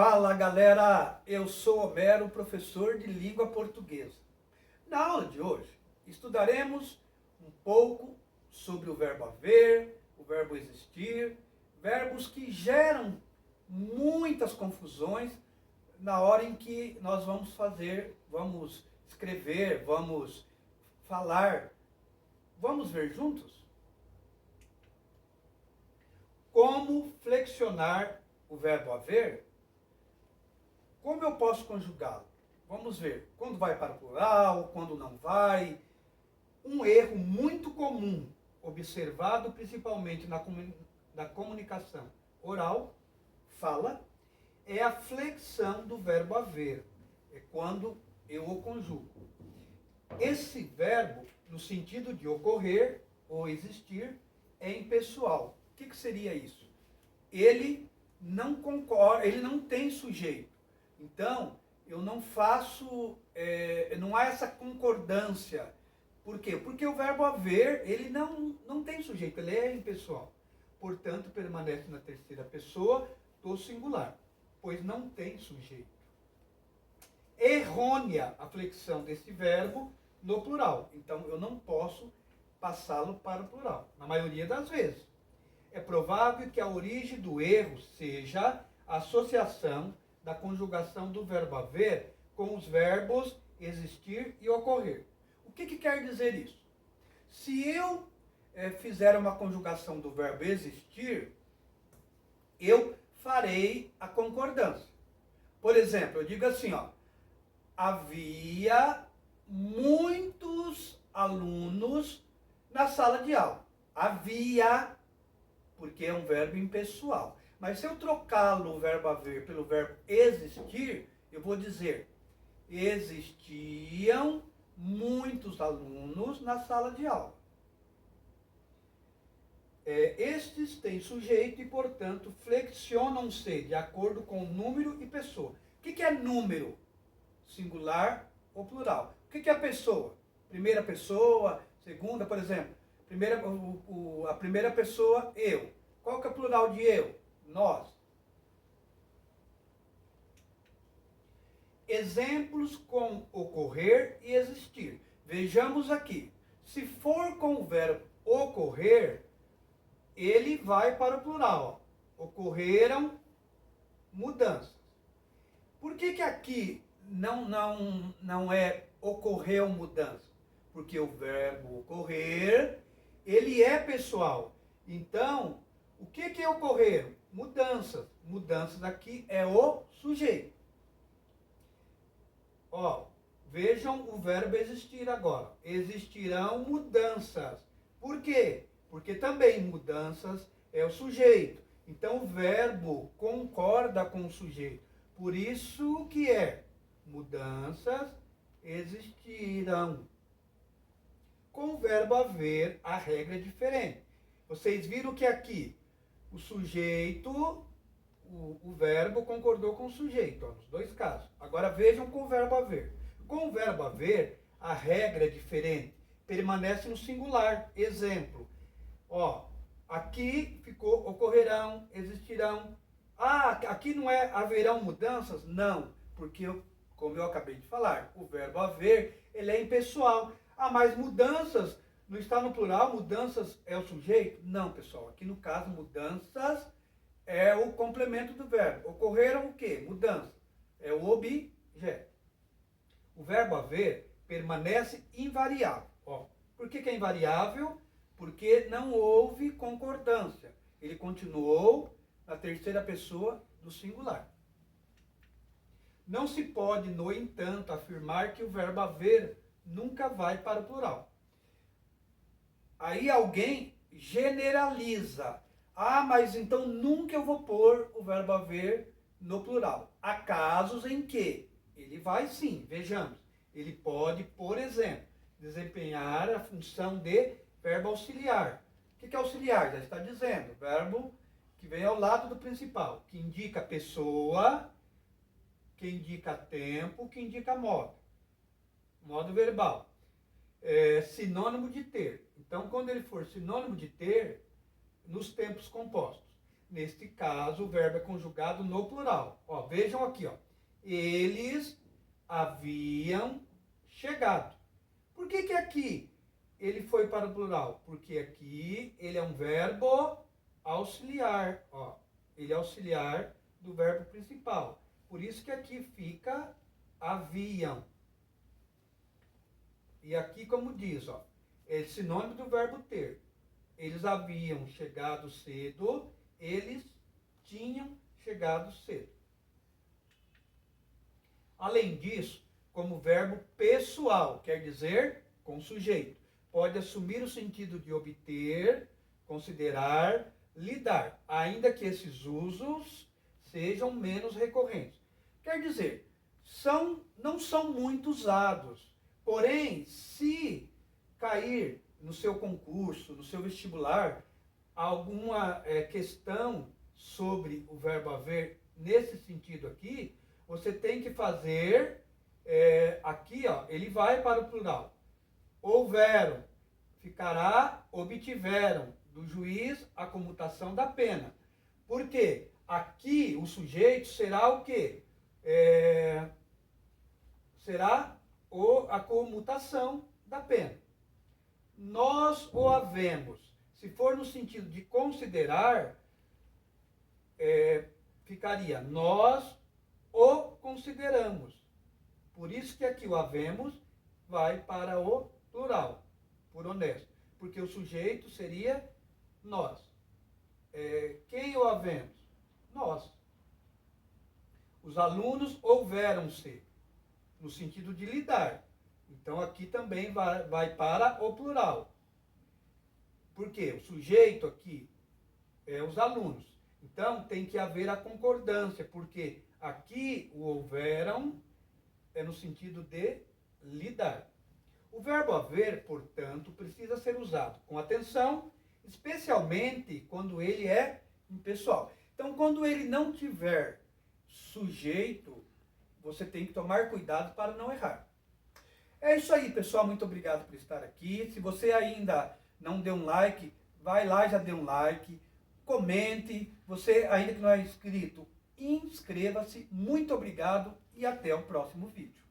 Fala galera, eu sou Homero, professor de língua portuguesa. Na aula de hoje, estudaremos um pouco sobre o verbo haver, o verbo existir, verbos que geram muitas confusões na hora em que nós vamos escrever, vamos falar. Vamos ver juntos? Como flexionar o verbo haver? Como eu posso conjugá-lo? Vamos ver. Quando vai para o plural, quando não vai. Um erro muito comum, observado principalmente na comunicação oral, fala, é a flexão do verbo haver. É quando eu o conjugo. Esse verbo, no sentido de ocorrer ou existir, é impessoal. O que seria isso? Ele não concorda, ele não tem sujeito. Então, eu não faço, não há essa concordância. Por quê? Porque o verbo haver, ele não tem sujeito, ele é impessoal. Portanto, permanece na terceira pessoa do singular, pois não tem sujeito. Errônea a flexão desse verbo no plural. Então, eu não posso passá-lo para o plural, na maioria das vezes. É provável que a origem do erro seja a associação da conjugação do verbo haver com os verbos existir e ocorrer. O que quer dizer isso? Se eu fizer uma conjugação do verbo existir, eu farei a concordância. Por exemplo, eu digo assim, ó, havia muitos alunos na sala de aula. Havia, porque é um verbo impessoal. Mas se eu trocá-lo, o verbo haver, pelo verbo existir, eu vou dizer, existiam muitos alunos na sala de aula. Estes têm sujeito e, portanto, flexionam-se de acordo com número e pessoa. O que é número? Singular ou plural? O que é pessoa? Primeira pessoa, segunda, por exemplo. A primeira pessoa, eu. Qual que é o plural de eu? Nós. Exemplos com ocorrer e existir. Vejamos aqui. Se for com o verbo ocorrer, ele vai para o plural. Ocorreram mudanças. Por que aqui não é ocorreu mudança? Porque o verbo ocorrer, ele é pessoal. Então, o que ocorreram? Mudanças. Mudanças aqui é o sujeito. Ó, vejam o verbo existir agora. Existirão mudanças. Por quê? Porque também mudanças é o sujeito. Então o verbo concorda com o sujeito. Por isso que é mudanças existirão. Com o verbo haver, a regra é diferente. Vocês viram que aqui o sujeito, o verbo concordou com o sujeito, ó, nos dois casos. Agora vejam com o verbo haver. Com o verbo haver, a regra é diferente. Permanece no singular. Exemplo. Ó, aqui ficou ocorrerão, existirão. Ah, aqui não é haverão mudanças? Não, porque, como eu acabei de falar, o verbo haver, ele é impessoal. Ah, mas mudanças não está no plural? Mudanças é o sujeito? Não, pessoal. Aqui no caso, mudanças é o complemento do verbo. Ocorreram o quê? Mudanças. É o objeto. O verbo haver permanece invariável. Ó, por que é invariável? Porque não houve concordância. Ele continuou na terceira pessoa do singular. Não se pode, no entanto, afirmar que o verbo haver nunca vai para o plural. Aí alguém generaliza. Ah, mas então nunca eu vou pôr o verbo haver no plural. Há casos em que ele vai sim, vejamos. Ele pode, por exemplo, desempenhar a função de verbo auxiliar. O que é auxiliar? Já está dizendo. Verbo que vem ao lado do principal, que indica pessoa, que indica tempo, que indica modo. Modo verbal. Sinônimo de ter. Então, quando ele for sinônimo de ter, nos tempos compostos. Neste caso, o verbo é conjugado no plural. Ó, vejam aqui, ó. Eles haviam chegado. Por que que aqui ele foi para o plural? Porque aqui ele é um verbo auxiliar, ó. Ele é auxiliar do verbo principal. Por isso que aqui fica haviam. E aqui, como diz, ó, é sinônimo do verbo ter. Eles haviam chegado cedo, eles tinham chegado cedo. Além disso, como verbo pessoal, quer dizer com sujeito, pode assumir o sentido de obter, considerar, lidar, ainda que esses usos sejam menos recorrentes. Quer dizer, não são muito usados, porém, se cair no seu concurso, no seu vestibular, alguma questão sobre o verbo haver nesse sentido aqui, você tem que fazer, aqui, ó, ele vai para o plural. Houveram, ficará, obtiveram, do juiz a comutação da pena. Por quê? Aqui o sujeito será o quê? Será a comutação da pena. Nós o havemos. Se for no sentido de considerar, ficaria nós o consideramos. Por isso que aqui o havemos vai para o plural, por honesto. Porque o sujeito seria nós. Quem o havemos? Nós. Os alunos houveram-se, no sentido de lidar. Então aqui também vai para o plural. Por quê? O sujeito aqui é os alunos. Então tem que haver a concordância, porque aqui o houveram é no sentido de lidar. O verbo haver, portanto, precisa ser usado com atenção, especialmente quando ele é impessoal. Então, quando ele não tiver sujeito, você tem que tomar cuidado para não errar. É isso aí, pessoal. Muito obrigado por estar aqui. Se você ainda não deu um like, vai lá e já dê um like. Comente. Você ainda que não é inscrito, inscreva-se. Muito obrigado e até o próximo vídeo.